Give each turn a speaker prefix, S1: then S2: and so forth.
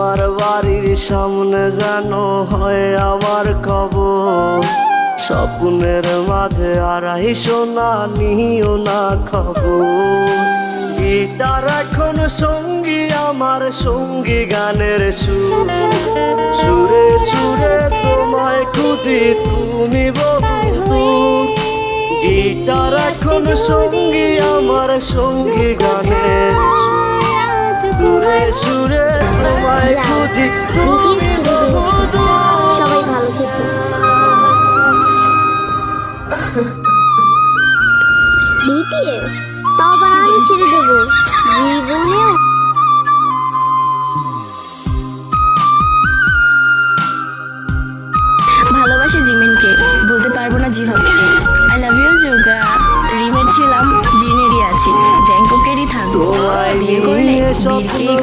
S1: তোমার বাড়ির সামনে যেন হয় আমার কবর। স্বপ্নের মাঝে আড়াই সোনা নিও না খবর। গিটার এখন সঙ্গী আমার, সঙ্গী গানের সুর। সুরে সুরে তোমায় খুঁজি তুমি বহুদূর। গিটার এখন সঙ্গী আমার, সঙ্গী গানের সুর। সুরে সুরে তোমায় খুঁজি তুমি বহুদূর।
S2: সবাই ভালো থেকো। BTS তাও বানালে ছেড়ে দেবো জীবনেও।
S3: ভালোবাসি জিমিনকে, বলতে পারবো না জিভাবে। আই লাভ ইউ যোগা। রিমের ছিলাম, জিনেরই আছি, জ্যাঙ্কুকেরই থাকবো। বিয়ে করলে বীরকেই